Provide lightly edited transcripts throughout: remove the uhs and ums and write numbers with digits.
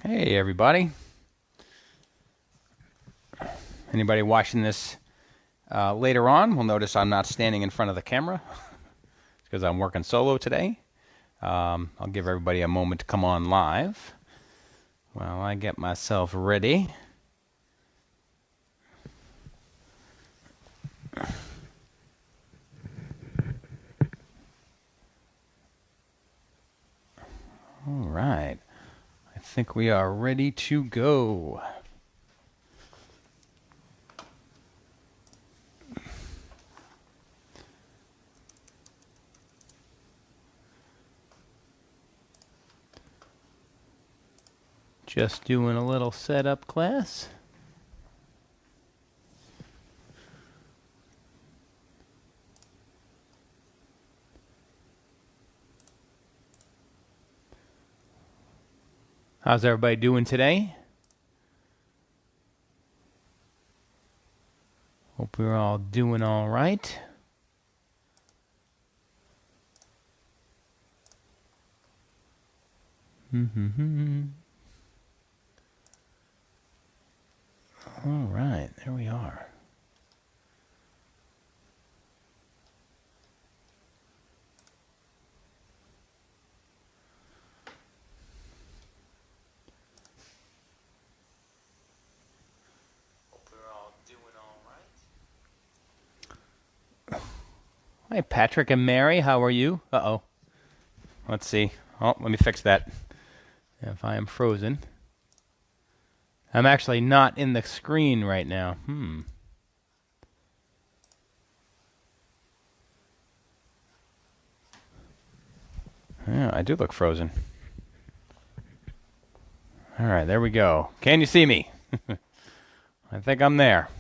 Hey everybody. Anybody watching this later on will notice I'm not standing in front of the camera. It's because I'm working solo today. I'll give everybody a moment to come on live while I get myself ready. All right. I think we are ready to go. Just doing a little setup class. How's everybody doing today? Hope we're all doing all right. All right, there we are. Hi, Patrick and Mary. How are you? Uh-oh. Let's see. Oh, let me fix that. If I am frozen. I'm actually not in the screen right now. Yeah, I do look frozen. All right, there we go. Can you see me? I think I'm there.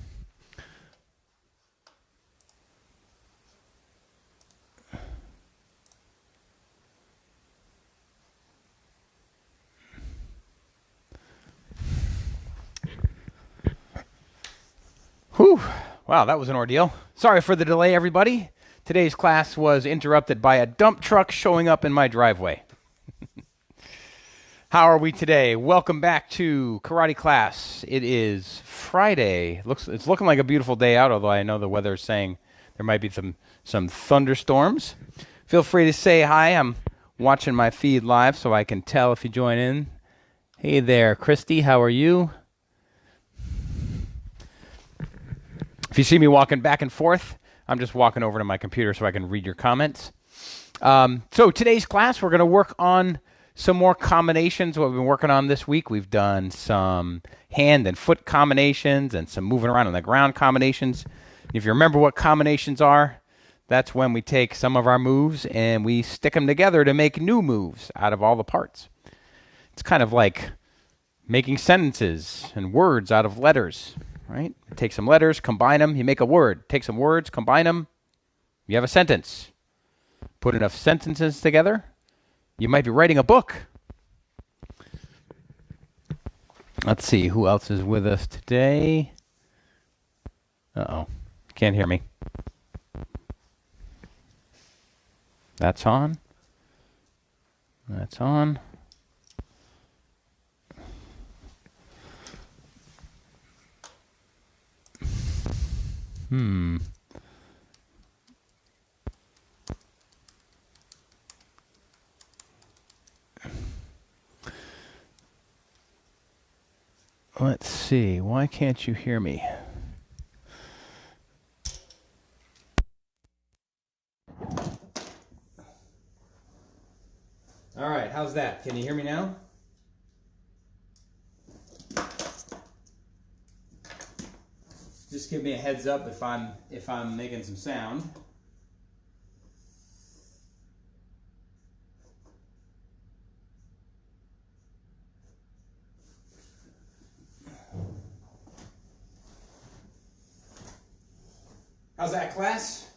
Whew. Wow, that was an ordeal. Sorry for the delay, everybody. Today's class was interrupted by a dump truck showing up in my driveway. How are we today? Welcome back to karate class. It is Friday. It's looking like a beautiful day out, although I know the weather is saying there might be some thunderstorms. Feel free to say hi. I'm watching my feed live so I can tell if you join in. Hey there, Christy. How are you? If you see me walking back and forth, I'm just walking over to my computer so I can read your comments. So today's class, we're going to work on some more combinations. What we've been working on this week, we've done some hand and foot combinations and some moving around on the ground combinations. If you remember what combinations are, that's when we take some of our moves and we stick them together to make new moves out of all the parts. It's kind of like making sentences and words out of letters, right? Take some letters, combine them, you make a word. Take some words, combine them, you have a sentence. Put enough sentences together, you might be writing a book. Let's see, who else is with us today? Uh-oh, can't hear me. That's on. That's on. Let's see. Why can't you hear me? All right. How's that? Can you hear me now? Just give me a heads up if I'm making some sound. How's that, class?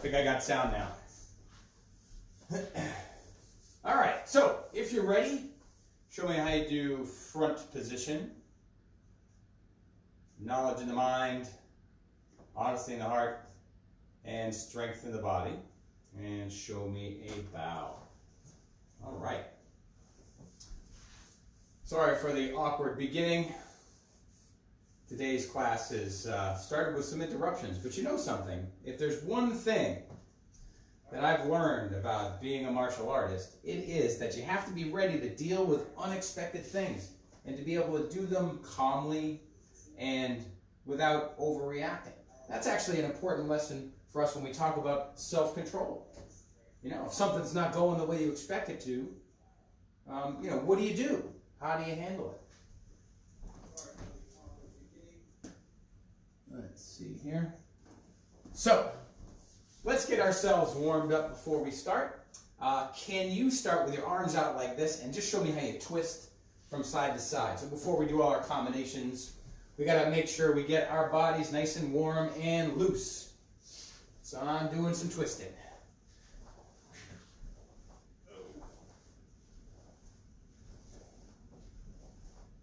think I got sound now. All right, so if you're ready, show me how you do front position. Knowledge in the mind, honesty in the heart, and strength in the body. And show me a bow. All right. Sorry for the awkward beginning. Today's class is started with some interruptions, but you know something? If there's one thing that I've learned about being a martial artist, it is that you have to be ready to deal with unexpected things and to be able to do them calmly and without overreacting. That's actually an important lesson for us when we talk about self-control. You know, if something's not going the way you expect it to, you know, what do you do? How do you handle it? Let's see here. So, let's get ourselves warmed up before we start. Can you start with your arms out like this and just show me how you twist from side to side? So before we do all our combinations, we got to make sure we get our bodies nice and warm and loose. So I'm doing some twisting.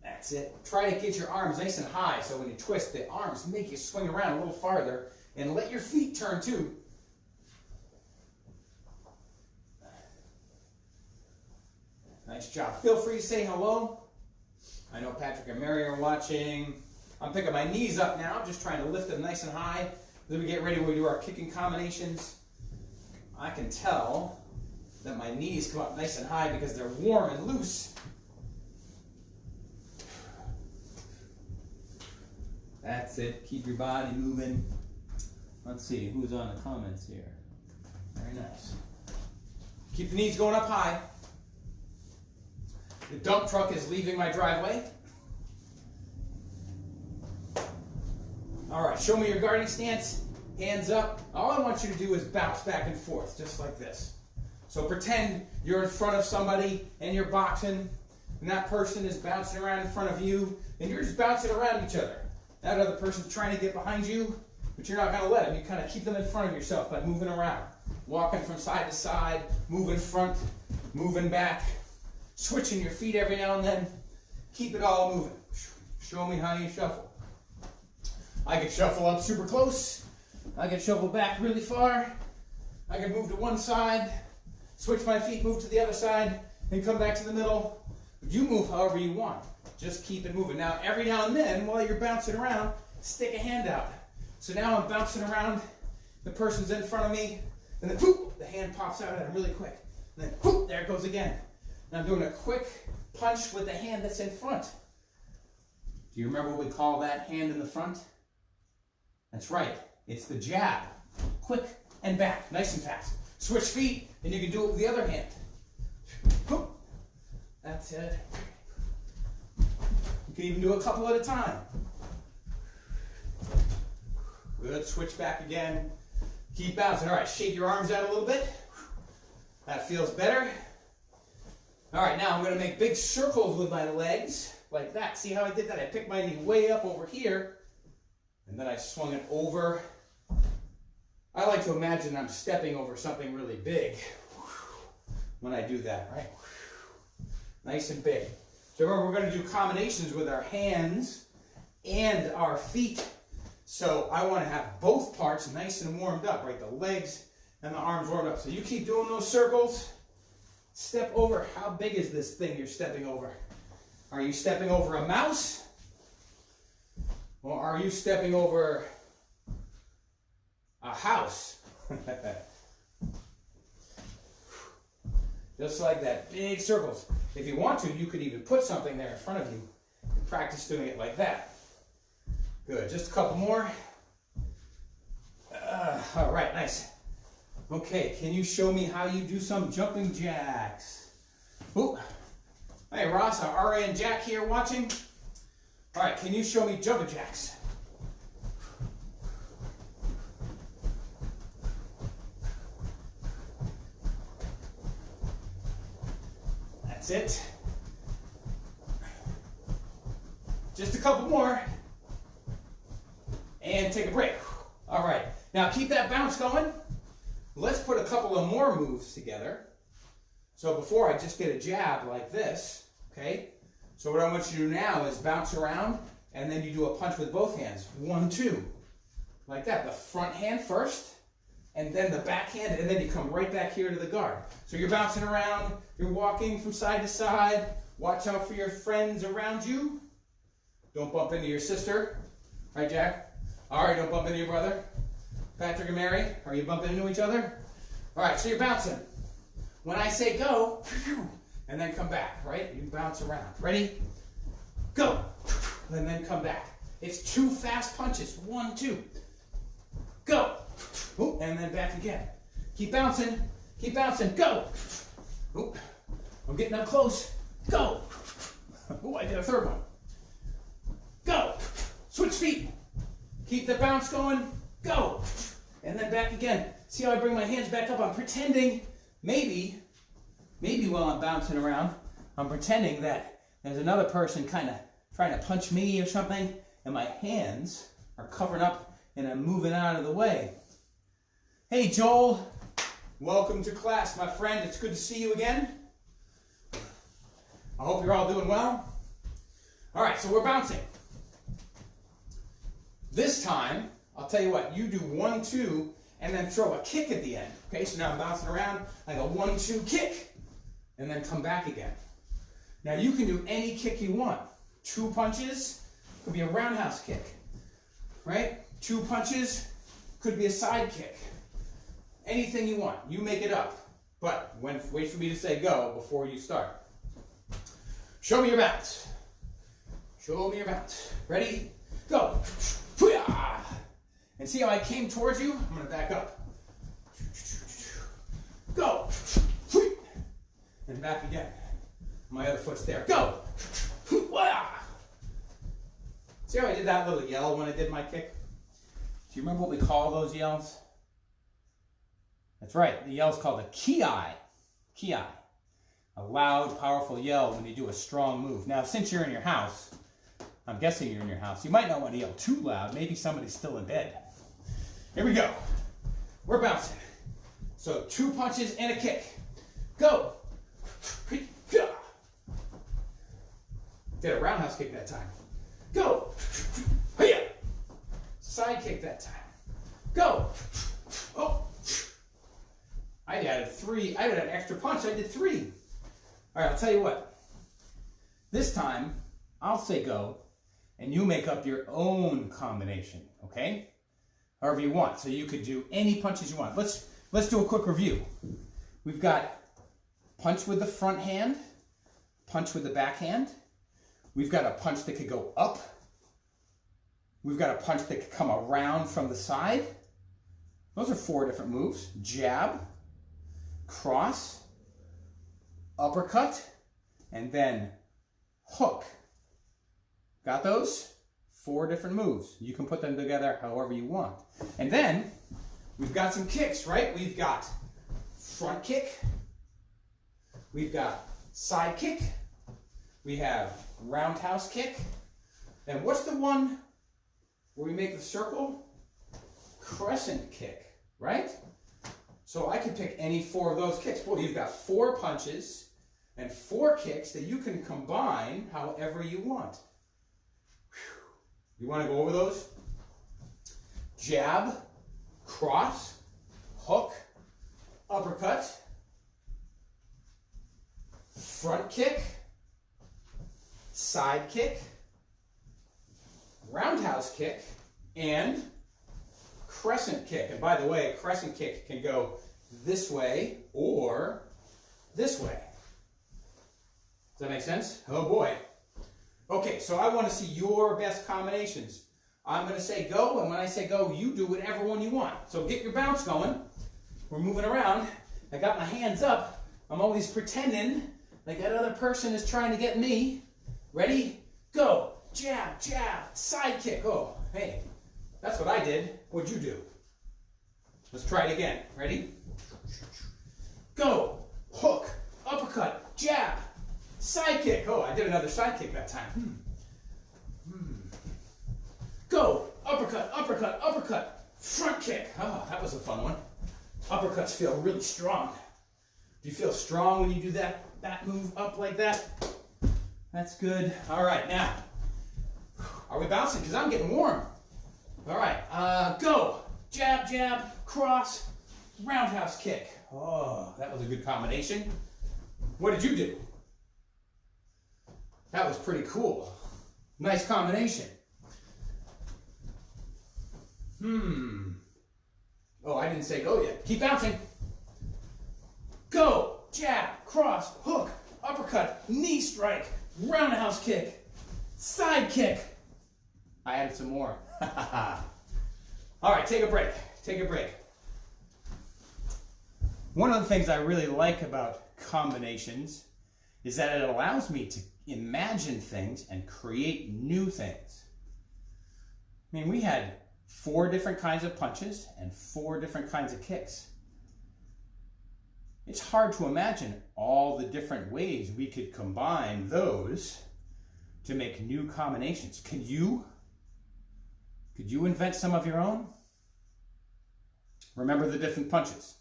That's it. Try to get your arms nice and high so when you twist, the arms make you swing around a little farther, and let your feet turn too. Nice job. Feel free to say hello. I know Patrick and Mary are watching. I'm picking my knees up now, just trying to lift them nice and high. Then we get ready when we do our kicking combinations. I can tell that my knees come up nice and high because they're warm and loose. That's it. Keep your body moving. Let's see who's on the comments here. Very nice. Keep the knees going up high. The dump truck is leaving my driveway. All right, show me your guarding stance. Hands up. All I want you to do is bounce back and forth, just like this. So pretend you're in front of somebody and you're boxing, and that person is bouncing around in front of you, and you're just bouncing around each other. That other person's trying to get behind you, but you're not going to let them. You kind of keep them in front of yourself by moving around. Walking from side to side, moving front, moving back, switching your feet every now and then. Keep it all moving. Show me how you shuffle. I can shuffle up super close. I can shuffle back really far. I can move to one side, switch my feet, move to the other side, and come back to the middle. You move however you want. Just keep it moving. Now, every now and then, while you're bouncing around, stick a hand out. So now I'm bouncing around, the person's in front of me, and then whoop, the hand pops out at him really quick. And then whoop, there it goes again. And I'm doing a quick punch with the hand that's in front. Do you remember what we call that hand in the front? That's right. It's the jab. Quick and back, nice and fast. Switch feet, and you can do it with the other hand. Whoop. That's it. You can even do a couple at a time. Good, switch back again. Keep bouncing. All right, shake your arms out a little bit. That feels better. All right, now I'm going to make big circles with my legs, like that. See how I did that? I picked my knee way up over here, and then I swung it over. I like to imagine I'm stepping over something really big when I do that, right? Nice and big. So remember, we're going to do combinations with our hands and our feet. So I want to have both parts nice and warmed up, right? The legs and the arms warmed up. So you keep doing those circles. Step over. How big is this thing you're stepping over? Are you stepping over a mouse? Or are you stepping over a house? Just like that. Big circles. If you want to, you could even put something there in front of you and practice doing it like that. Good. Just a couple more. All right. Nice. Okay. Can you show me how you do some jumping jacks? Ooh. Hey, Ross, our RA and Jack here watching. All right. Can you show me jumping jacks? That's it. Just a couple more. And take a break. All right. Now keep that bounce going. Let's put a couple of more moves together. So before I just did a jab like this, okay? So what I want you to do now is bounce around, and then you do a punch with both hands. 1, 2. Like that. The front hand first, and then the back hand, and then you come right back here to the guard. So you're bouncing around, you're walking from side to side. Watch out for your friends around you. Don't bump into your sister. Right, Jack? All right, don't bump into your brother. Patrick and Mary, are you bumping into each other? All right, so you're bouncing. When I say go, and then come back, right? You bounce around. Ready? Go. And then come back. It's 2 fast punches. 1, 2. Go. And then back again. Keep bouncing. Keep bouncing. Go. I'm getting up close. Go. I did a third one. Go. Switch feet. Keep the bounce going. Go. And then back again. See how I bring my hands back up? I'm pretending, maybe while I'm bouncing around, I'm pretending that there's another person kind of trying to punch me or something, and my hands are covering up and I'm moving out of the way. Hey, Joel. Welcome to class, my friend. It's good to see you again. I hope you're all doing well. All right, so we're bouncing. This time, I'll tell you what, you do 1, 2, and then throw a kick at the end. Okay, so now I'm bouncing around, I go 1, 2, kick, and then come back again. Now you can do any kick you want. 2 punches, could be a roundhouse kick, right? 2 punches, could be a side kick. Anything you want, you make it up. But wait for me to say go before you start. Show me your bounce. Show me your bounce. Ready? Go. And see how I came towards you? I'm going to back up. Go. And back again. My other foot's there. Go. See how I did that little yell when I did my kick? Do you remember what we call those yells? That's right. The yell's called a ki-ai. Ki-ai. A loud, powerful yell when you do a strong move. Now, since you're in your house, I'm guessing you're in your house, you might not want to yell too loud. Maybe somebody's still in bed. Here we go. We're bouncing. So 2 punches and a kick. Go. Did a roundhouse kick that time. Go. Side kick that time. Go. Oh. I added 3. I added an extra punch. I did 3. All right, I'll tell you what. This time, I'll say go, and you make up your own combination, okay? However you want. So you could do any punches you want. Let's do a quick review. We've got punch with the front hand, punch with the back hand. We've got a punch that could go up. We've got a punch that could come around from the side. Those are 4 different moves. Jab, cross, uppercut, and then hook. Got those? 4 different moves. You can put them together however you want. And then we've got some kicks, right? We've got front kick. We've got side kick. We have roundhouse kick. And what's the one where we make the circle? Crescent kick, right? So I can pick any 4 of those kicks. Boy, you've got 4 punches and 4 kicks that you can combine however you want. You want to go over those? Jab, cross, hook, uppercut, front kick, side kick, roundhouse kick, and crescent kick. And by the way, crescent kick can go this way or this way. Does that make sense? Oh boy. Okay, so I want to see your best combinations. I'm going to say go, and when I say go, you do whatever one you want. So get your bounce going. We're moving around. I got my hands up. I'm always pretending like that other person is trying to get me. Ready? Go. Jab, jab, side kick. Oh, hey, that's what I did. What'd you do? Let's try it again. Ready? Go. Hook, uppercut, jab, side kick. Oh, I did another side kick that time. Go. Uppercut, uppercut, uppercut. Front kick. Oh, that was a fun one. uppercuts feel really strong. Do you feel strong when you do that move up like that? That's good. All right, now, are we bouncing? Because I'm getting warm. All right, go. Jab, jab, cross, roundhouse kick. Oh, that was a good combination. What did you do? That was pretty cool. Nice combination. Oh, I didn't say go yet. Keep bouncing. Go, jab, cross, hook, uppercut, knee strike, roundhouse kick, side kick. I added some more. All right, take a break. Take a break. One of the things I really like about combinations is that it allows me to imagine things and create new things. I mean, we had 4 different kinds of punches and 4 different kinds of kicks. It's hard to imagine all the different ways we could combine those to make new combinations. Could you invent some of your own? Remember the different punches.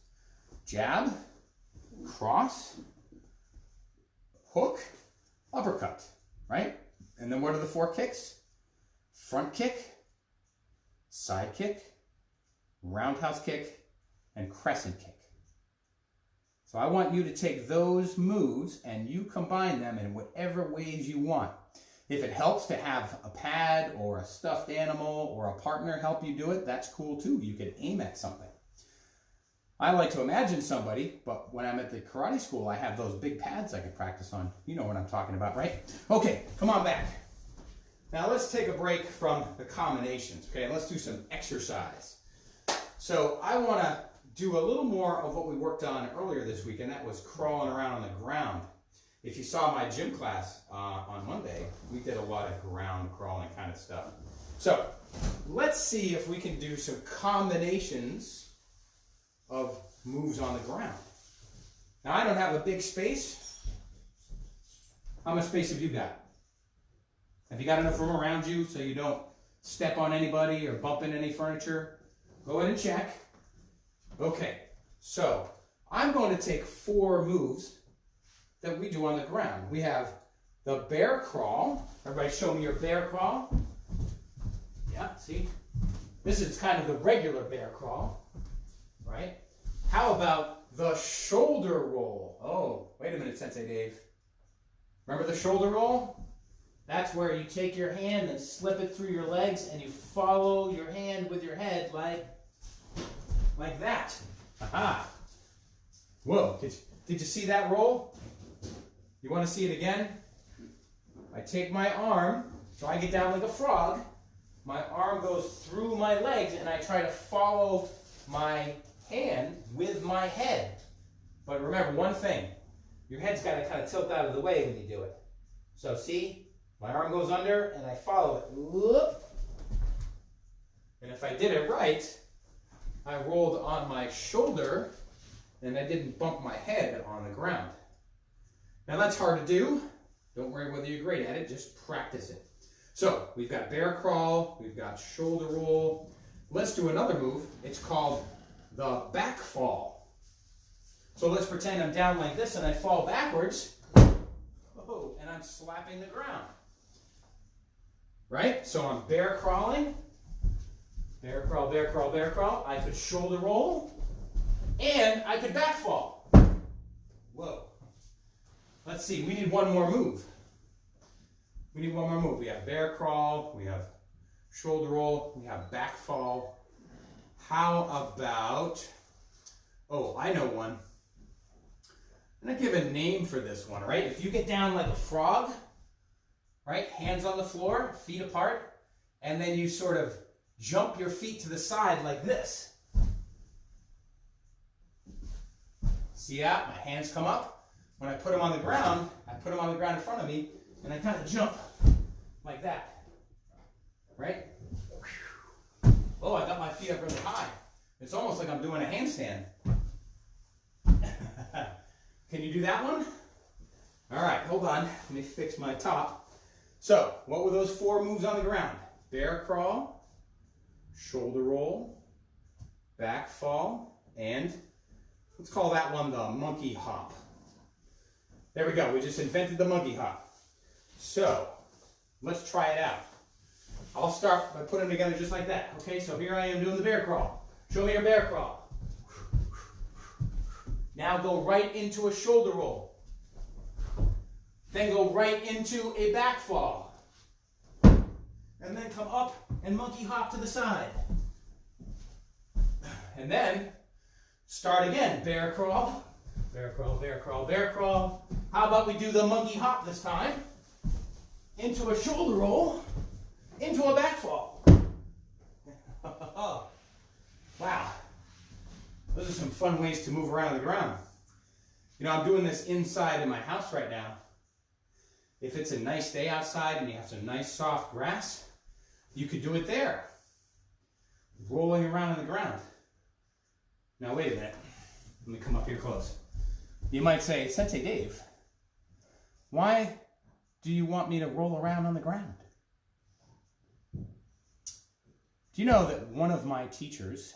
Jab, cross, hook, uppercut, right? And then what are the 4 kicks? Front kick, side kick, roundhouse kick, and crescent kick. So I want you to take those moves and you combine them in whatever ways you want. If it helps to have a pad or a stuffed animal or a partner help you do it, that's cool too. You can aim at something. I like to imagine somebody, but when I'm at the karate school, I have those big pads I can practice on. You know what I'm talking about, right? Okay, come on back. Now let's take a break from the combinations, okay? Let's do some exercise. So I want to do a little more of what we worked on earlier this week, and that was crawling around on the ground. If you saw my gym class on Monday, we did a lot of ground crawling kind of stuff. So let's see if we can do some combinations of moves on the ground. Now I don't have a big space. How much space have you got? Have you got enough room around you so you don't step on anybody or bump into any furniture? Go ahead and check. Okay, so I'm going to take 4 moves that we do on the ground. We have the bear crawl. Everybody show me your bear crawl. Yeah, see? This is kind of the regular bear crawl, right? How about the shoulder roll? Oh, wait a minute, Sensei Dave. Remember the shoulder roll? That's where you take your hand and slip it through your legs and you follow your hand with your head like that. Aha. Whoa, did you see that roll? You want to see it again? I take my arm, so I get down like a frog. My arm goes through my legs and I try to follow my hand with my head. But remember one thing, your head's got to kind of tilt out of the way when you do it. So see, my arm goes under and I follow it. Whoop. And if I did it right, I rolled on my shoulder and I didn't bump my head on the ground. Now that's hard to do. Don't worry whether you're great at it, just practice it. So we've got bear crawl, we've got shoulder roll. Let's do another move. It's called the back fall. So let's pretend I'm down like this and I fall backwards. Oh, and I'm slapping the ground. Right? So I'm bear crawling. Bear crawl, bear crawl, bear crawl. I could shoulder roll. And I could back fall. Whoa. Let's see, we need one more move. We need one more move. We have bear crawl, we have shoulder roll, we have back fall. How about, oh, I know one. I'm going to give a name for this one, right? If you get down like a frog, right? Hands on the floor, feet apart, and then you sort of jump your feet to the side like this. See that? My hands come up. When I put them on the ground, I put them on the ground in front of me, and I kind of jump like that. Right? Oh, I got my feet up really high. It's almost like I'm doing a handstand. Can you do that one? All right, hold on. Let me fix my top. So, what were those 4 moves on the ground? Bear crawl, shoulder roll, back fall, and Let's call that one the monkey hop. There we go. We just invented the monkey hop. So let's try it out. I'll start by putting them together just like that. Okay, so here I am doing the bear crawl. Show me your bear crawl. Now go right into a shoulder roll. Then go right into a back fall. And then come up and monkey hop to the side. And then start again. Bear crawl, bear crawl, bear crawl, bear crawl. How about we do the monkey hop this time? Into a shoulder roll, into a back fall. Wow. Those are some fun ways to move around the ground. You know, I'm doing this inside in my house right now. If it's a nice day outside and you have some nice soft grass, you could do it there. Rolling around on the ground. Now wait a minute. Let me come up here close. You might say, Sensei Dave, why do you want me to roll around on the ground? Do you know that one of my teachers,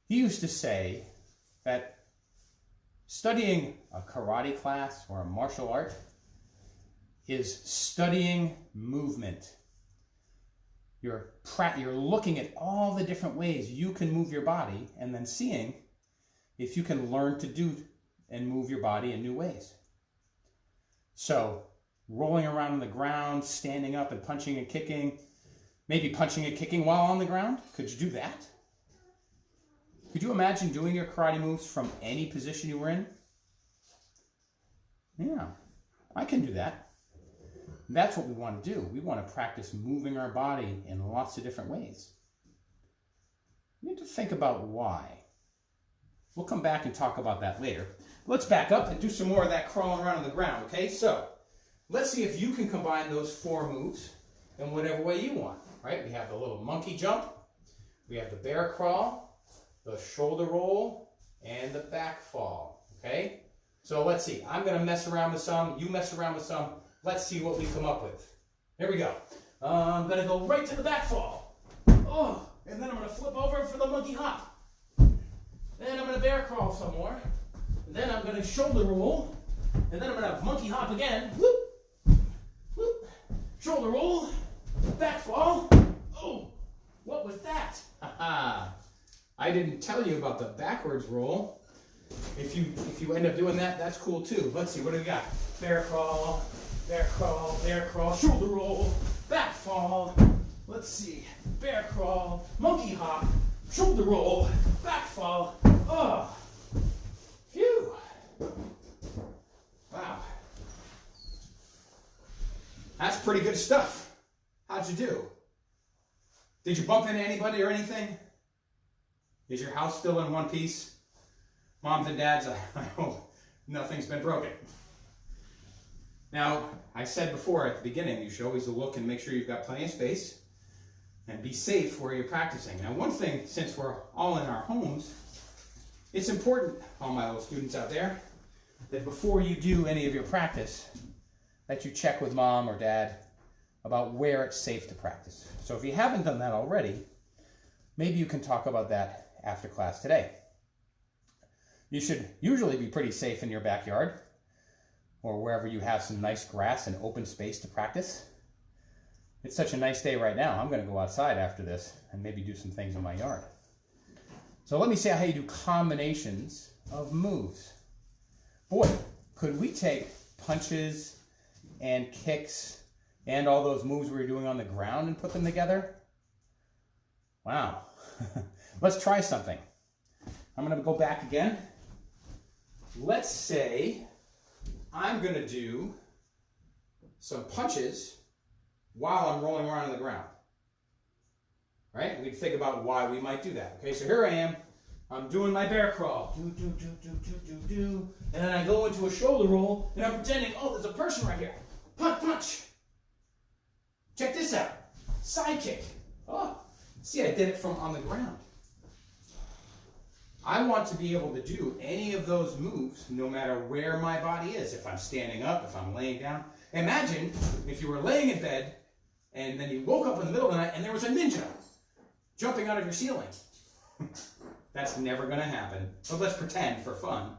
he used to say that studying a karate class or a martial art is studying movement. You're looking at all the different ways you can move your body and then seeing if you can learn to do and move your body in new ways. So rolling around on the ground, standing up and punching and kicking, maybe punching and kicking while on the ground. Could you do that? Could you imagine doing your karate moves from any position you were in? Yeah, I can do that. That's what we want to do. We want to practice moving our body in lots of different ways. You need to think about why. We'll come back and talk about that later. Let's back up and do some more of that crawling around on the ground, okay? So, let's see if you can combine those 4 moves in whatever way you want, right? We have the little monkey jump, we have the bear crawl, the shoulder roll, and the back fall, okay? So let's see. I'm going to mess around with some. You mess around with some. Let's see what we come up with. Here we go. I'm going to go right to the back fall. Oh, and then I'm going to flip over for the monkey hop. Then I'm going to bear crawl some more. And then I'm going to shoulder roll. And then I'm going to monkey hop again. Whoop, whoop. Shoulder roll. Back fall. Oh, what was that? Haha. I didn't tell you about the backwards roll. If you end up doing that, that's cool too. Let's see, what do we got? Bear crawl, bear crawl, bear crawl, shoulder roll, back fall. Let's see, bear crawl, monkey hop, shoulder roll, back fall. Oh, phew. Wow. That's pretty good stuff. How'd you do? Did you bump into anybody or anything? Is your house still in one piece? Moms and dads, I hope nothing's been broken. Now, I said before at the beginning, you should always look and make sure you've got plenty of space and be safe where you're practicing. Now, one thing, since we're all in our homes, it's important, all my little students out there, that before you do any of your practice, that you check with mom or dad about where it's safe to practice. So if you haven't done that already, maybe you can talk about that after class today. You should usually be pretty safe in your backyard or wherever you have some nice grass and open space to practice. It's such a nice day right now. I'm going to go outside after this and maybe do some things in my yard. So let me see how you do combinations of moves. Boy, could we take punches and kicks and all those moves we were doing on the ground and put them together? Wow. Let's try something. I'm going to go back again. Let's say I'm going to do some punches while I'm rolling around on the ground. Right? We can think about why we might do that. Okay, so here I am. I'm doing my bear crawl. Do, do, do, do, do, do, do. And then I go into a shoulder roll, and I'm pretending, oh, there's a person right here. Punch, punch. Check this out. Side kick. Oh, see, I did it from on the ground. I want to be able to do any of those moves no matter where my body is. If I'm standing up, if I'm laying down. Imagine if you were laying in bed and then you woke up in the middle of the night and there was a ninja jumping out of your ceiling. That's never going to happen. But let's pretend for fun.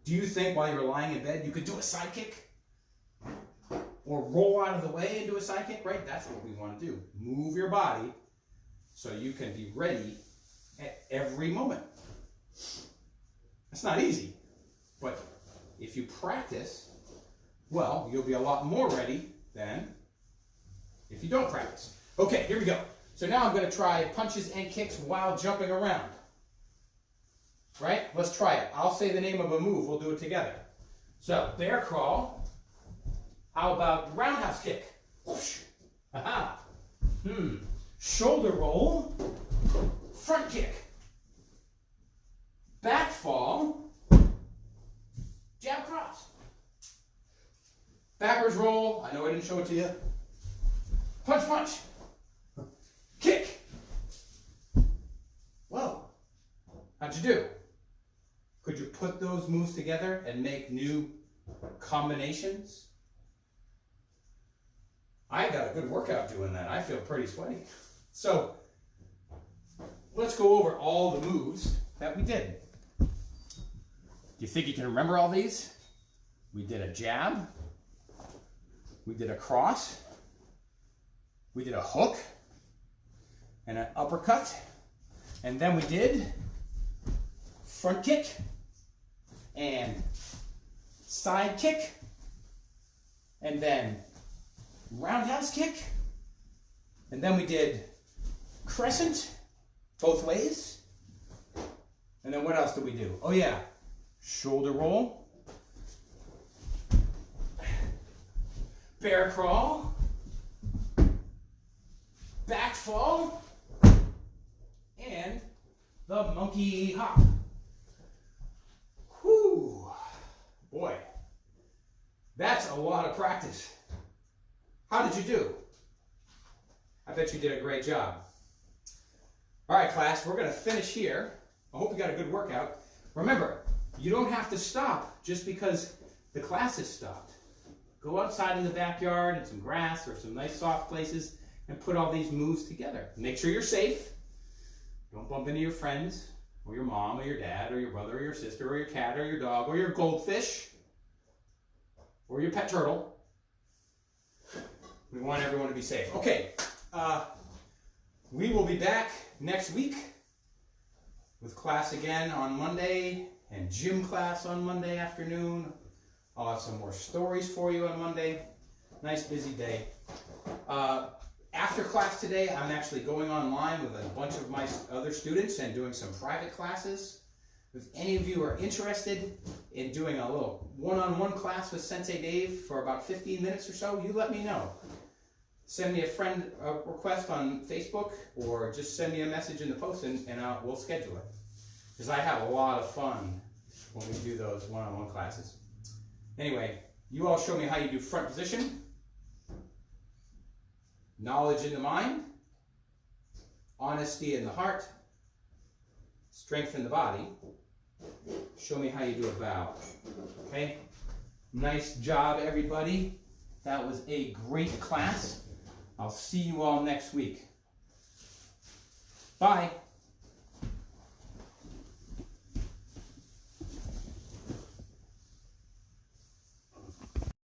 Do you think while you're lying in bed you could do a side kick? Or roll out of the way and do a side kick, right? That's what we want to do. Move your body so you can be ready at every moment. It's not easy, but if you practice, well, you'll be a lot more ready than if you don't practice. Okay, here we go. So now I'm going to try punches and kicks while jumping around. Right? Let's try it. I'll say the name of a move. We'll do it together. So, bear crawl. How about roundhouse kick? Whoosh. Aha. Shoulder roll. Front kick. Back fall. Jab cross. Backwards roll. I know I didn't show it to you. Punch, punch. Kick. Whoa. How'd you do? Could you put those moves together and make new combinations? I got a good workout doing that. I feel pretty sweaty. So let's go over all the moves that we did. Do you think you can remember all these? We did a jab. We did a cross. We did a hook and an uppercut. And then we did front kick and side kick, and then roundhouse kick, and then we did crescent both ways, and then what else did we do? Oh yeah, shoulder roll, bear crawl, back fall, and the monkey hop. Whew. Boy, that's a lot of practice. How did you do? I bet you did a great job. All right, class, we're going to finish here. I hope you got a good workout. Remember, you don't have to stop just because the class has stopped. Go outside in the backyard in some grass or some nice soft places and put all these moves together. Make sure you're safe. Don't bump into your friends, or your mom, or your dad, or your brother, or your sister, or your cat, or your dog, or your goldfish, or your pet turtle. We want everyone to be safe. Okay, we will be back next week with class again on Monday and gym class on Monday afternoon. I'll have some more stories for you on Monday. Nice busy day. After class today, I'm actually going online with a bunch of my other students and doing some private classes. If any of you are interested in doing a little one-on-one class with Sensei Dave for about 15 minutes or so, you let me know. Send me a friend request on Facebook, or just send me a message in the post and we'll schedule it. Because I have a lot of fun when we do those one-on-one classes. Anyway, you all show me how you do front position. Knowledge in the mind, honesty in the heart, strength in the body. Show me how you do a bow. Okay? Nice job, everybody. That was a great class. I'll see you all next week. Bye.